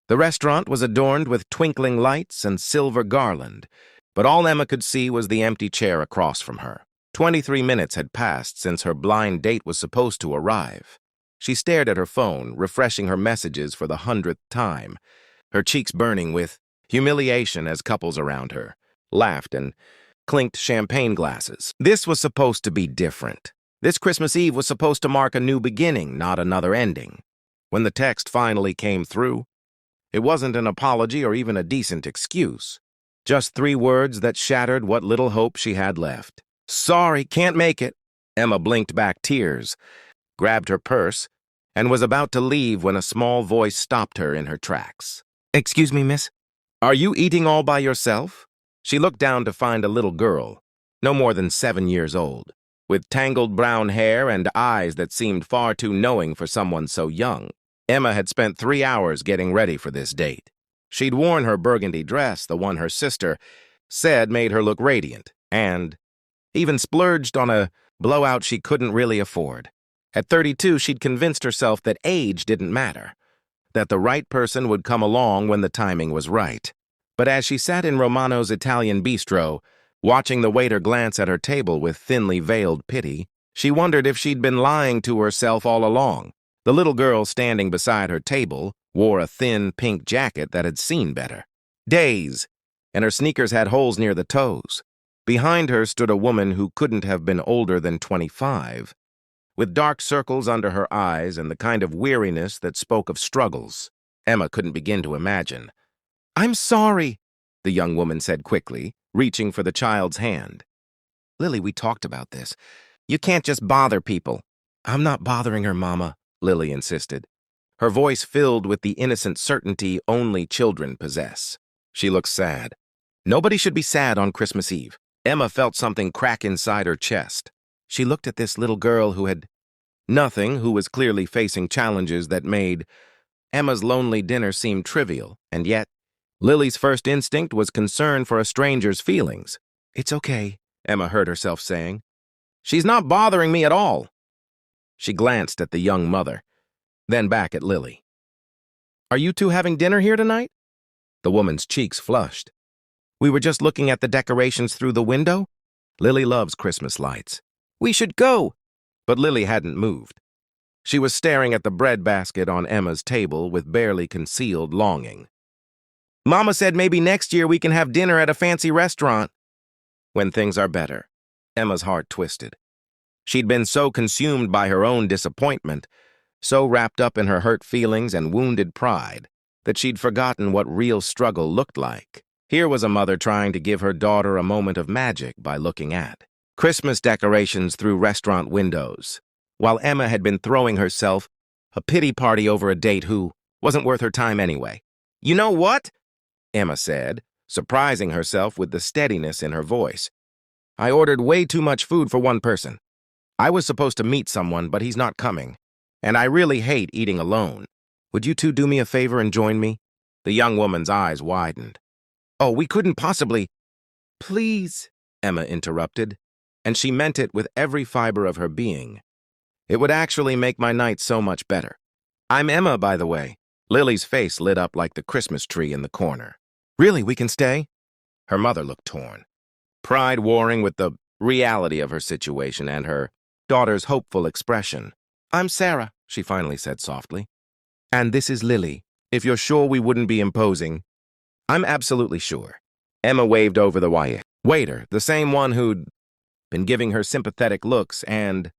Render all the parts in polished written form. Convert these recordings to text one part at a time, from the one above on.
The restaurant was adorned with twinkling lights and silver garland, but all Emma could see was the empty chair across from her. 23 minutes had passed since her blind date was supposed to arrive. She stared at her phone, refreshing her messages for the 100th time, her cheeks burning with humiliation as couples around her laughed and clinked champagne glasses. This was supposed to be different. This Christmas Eve was supposed to mark a new beginning, not another ending. When the text finally came through, it wasn't an apology or even a decent excuse. Just 3 words that shattered what little hope she had left. "Sorry, can't make it." Emma blinked back tears, grabbed her purse, and was about to leave when a small voice stopped her in her tracks. "Excuse me, miss? Are you eating all by yourself?" She looked down to find a little girl, no more than 7 years old, with tangled brown hair and eyes that seemed far too knowing for someone so young. Emma had spent 3 hours getting ready for this date. She'd worn her burgundy dress, the one her sister said made her look radiant, and even splurged on a blowout she couldn't really afford. At 32, she'd convinced herself that age didn't matter, that the right person would come along when the timing was right. But as she sat in Romano's Italian bistro, watching the waiter glance at her table with thinly veiled pity, she wondered if she'd been lying to herself all along. The little girl standing beside her table wore a thin pink jacket that had seen better days, and her sneakers had holes near the toes. Behind her stood a woman who couldn't have been older than 25, with dark circles under her eyes and the kind of weariness that spoke of struggles Emma couldn't begin to imagine. "I'm sorry," the young woman said quickly, reaching for the child's hand. "Lily, we talked about this. You can't just bother people." "I'm not bothering her, Mama," Lily insisted, her voice filled with the innocent certainty only children possess. She looked sad. Nobody should be sad on Christmas Eve. Emma felt something crack inside her chest. She looked at this little girl who had nothing, who was clearly facing challenges that made Emma's lonely dinner seem trivial, and yet Lily's first instinct was concern for a stranger's feelings. "It's okay," Emma heard herself saying. "She's not bothering me at all." She glanced at the young mother, then back at Lily. "Are you two having dinner here tonight?" The woman's cheeks flushed. "We were just looking at the decorations through the window. Lily loves Christmas lights. We should go." But Lily hadn't moved. She was staring at the bread basket on Emma's table with barely concealed longing. "Mama said maybe next year we can have dinner at a fancy restaurant." "When things are better." Emma's heart twisted. She'd been so consumed by her own disappointment, so wrapped up in her hurt feelings and wounded pride, that she'd forgotten what real struggle looked like. Here was a mother trying to give her daughter a moment of magic by looking at Christmas decorations through restaurant windows, while Emma had been throwing herself a pity party over a date who wasn't worth her time anyway. "You know what?" Emma said, surprising herself with the steadiness in her voice. "I ordered way too much food for one person. I was supposed to meet someone, but he's not coming, and I really hate eating alone. Would you two do me a favor and join me?" The young woman's eyes widened. "Oh, we couldn't possibly—" "Please," Emma interrupted, and she meant it with every fiber of her being. "It would actually make my night so much better. I'm Emma, by the way." Lily's face lit up like the Christmas tree in the corner. "Really, we can stay?" Her mother looked torn, pride warring with the reality of her situation and her daughter's hopeful expression. "I'm Sarah," she finally said softly. "And this is Lily, if you're sure we wouldn't be imposing." "I'm absolutely sure." Emma waved over the waiter, the same one who'd been giving her sympathetic looks, and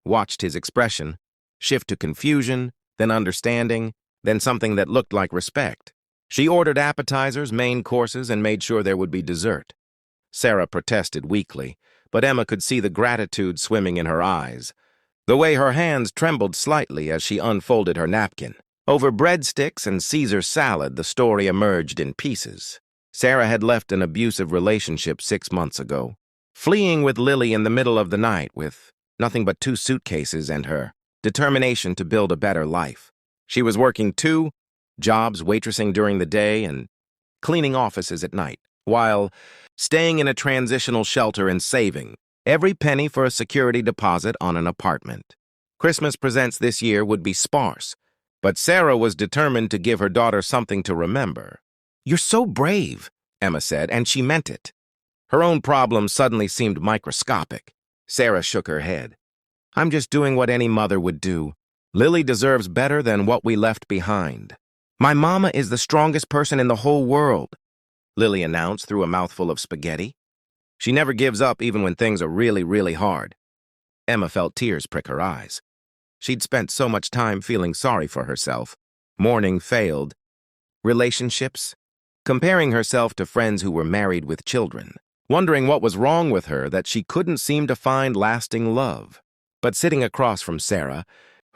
watched his expression shift to confusion, then understanding, then something that looked like respect. She ordered appetizers, main courses, and made sure there would be dessert. Sarah protested weakly, but Emma could see the gratitude swimming in her eyes, the way her hands trembled slightly as she unfolded her napkin. Over breadsticks and Caesar salad, the story emerged in pieces. Sarah had left an abusive relationship 6 months ago, fleeing with Lily in the middle of the night with nothing but 2 suitcases and her determination to build a better life. She was working 2 jobs, waitressing during the day and cleaning offices at night, while staying in a transitional shelter and saving every penny for a security deposit on an apartment. Christmas presents this year would be sparse, But Sarah was determined to give her daughter something to remember. "You're so brave," Emma said, and she meant it. Her own problems suddenly seemed microscopic. Sarah shook her head. "I'm just doing what any mother would do. Lily deserves better than what we left behind." "My mama is the strongest person in the whole world," Lily announced through a mouthful of spaghetti. "She never gives up even when things are really, really hard." Emma felt tears prick her eyes. She'd spent so much time feeling sorry for herself. Mourning failed. Relationships. Comparing herself to friends who were married with children. Wondering what was wrong with her that she couldn't seem to find lasting love. But sitting across from Sarah,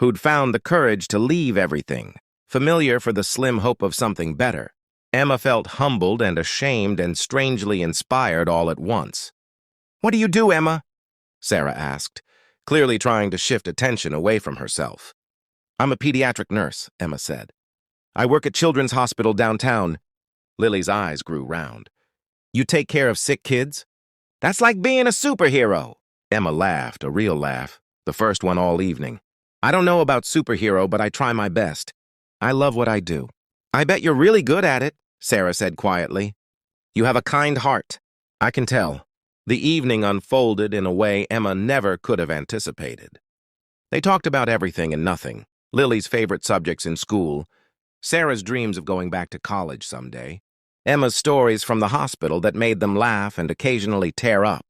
who'd found the courage to leave everything, familiar for the slim hope of something better, Emma felt humbled and ashamed and strangely inspired all at once. "What do you do, Emma?" Sarah asked, clearly trying to shift attention away from herself. "I'm a pediatric nurse," Emma said. "I work at Children's Hospital downtown." Lily's eyes grew round. "You take care of sick kids?" "That's like being a superhero." Emma laughed, a real laugh, the first one all evening. "I don't know about superhero, but I try my best. I love what I do." "I bet you're really good at it," Sarah said quietly. "You have a kind heart." "I can tell." The evening unfolded in a way Emma never could have anticipated. They talked about everything and nothing. Lily's favorite subjects in school, Sarah's dreams of going back to college someday, Emma's stories from the hospital that made them laugh and occasionally tear up.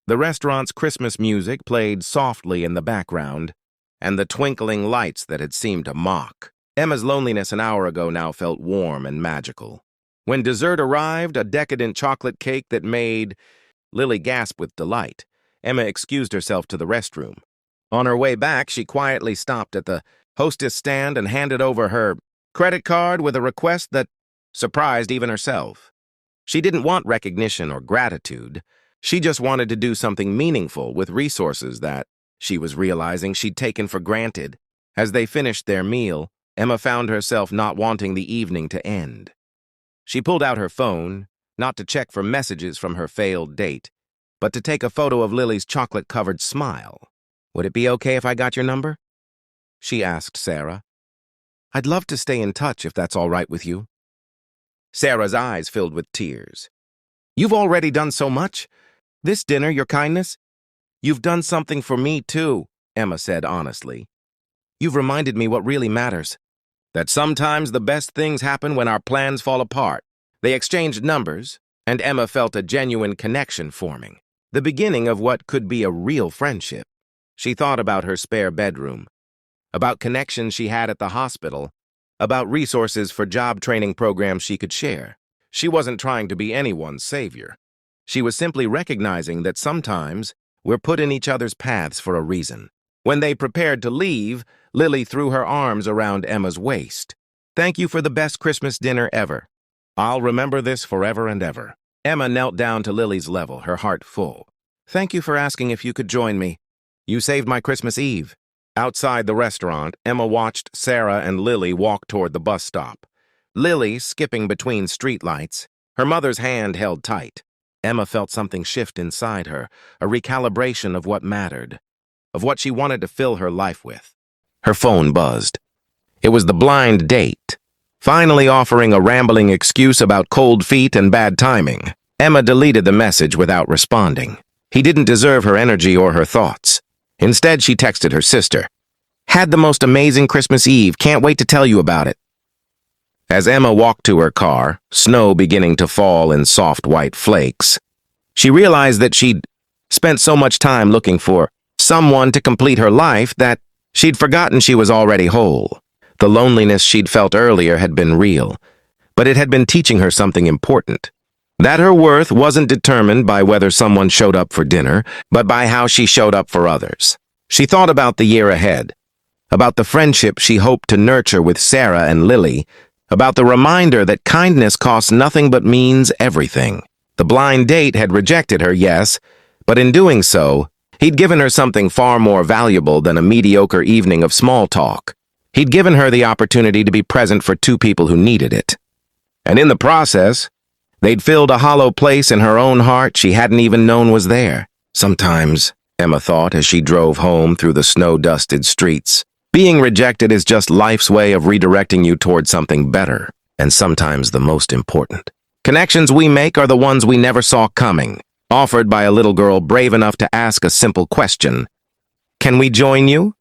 The restaurant's Christmas music played softly in the background, and the twinkling lights that had seemed to mock. Emma's loneliness an hour ago now felt warm and magical. When dessert arrived, a decadent chocolate cake that made Lily gasped with delight. Emma excused herself to the restroom. On her way back, she quietly stopped at the hostess stand and handed over her credit card with a request that surprised even herself. She didn't want recognition or gratitude. She just wanted to do something meaningful with resources that, she was realizing, she'd taken for granted. As they finished their meal, Emma found herself not wanting the evening to end. She pulled out her phone, not to check for messages from her failed date, but to take a photo of Lily's chocolate-covered smile. "Would it be okay if I got your number?" she asked Sarah. "I'd love to stay in touch if that's all right with you." Sarah's eyes filled with tears. "You've already done so much. This dinner, your kindness. You've done something for me, too," Emma said honestly. "You've reminded me what really matters. That sometimes the best things happen when our plans fall apart." They exchanged numbers, and Emma felt a genuine connection forming, the beginning of what could be a real friendship. She thought about her spare bedroom, about connections she had at the hospital, about resources for job training programs she could share. She wasn't trying to be anyone's savior. She was simply recognizing that sometimes we're put in each other's paths for a reason. When they prepared to leave, Lily threw her arms around Emma's waist. "Thank you for the best Christmas dinner ever. I'll remember this forever and ever." Emma knelt down to Lily's level, her heart full. "Thank you for asking if you could join me. You saved my Christmas Eve." Outside the restaurant, Emma watched Sarah and Lily walk toward the bus stop. Lily skipping between streetlights, her mother's hand held tight. Emma felt something shift inside her, a recalibration of what mattered, of what she wanted to fill her life with. Her phone buzzed. It was the blind date, finally offering a rambling excuse about cold feet and bad timing. Emma deleted the message without responding. He didn't deserve her energy or her thoughts. Instead, she texted her sister. "Had the most amazing Christmas Eve. Can't wait to tell you about it." As Emma walked to her car, snow beginning to fall in soft white flakes, she realized that she'd spent so much time looking for someone to complete her life that she'd forgotten she was already whole. The loneliness she'd felt earlier had been real, but it had been teaching her something important. That her worth wasn't determined by whether someone showed up for dinner, but by how she showed up for others. She thought about the year ahead, about the friendship she hoped to nurture with Sarah and Lily, about the reminder that kindness costs nothing but means everything. The blind date had rejected her, yes, but in doing so, he'd given her something far more valuable than a mediocre evening of small talk. He'd given her the opportunity to be present for two people who needed it. And in the process, they'd filled a hollow place in her own heart she hadn't even known was there. Sometimes, Emma thought as she drove home through the snow-dusted streets, Being rejected is just life's way of redirecting you towards something better, and sometimes the most important. Connections we make are the ones we never saw coming, offered by a little girl brave enough to ask a simple question. Can we join you?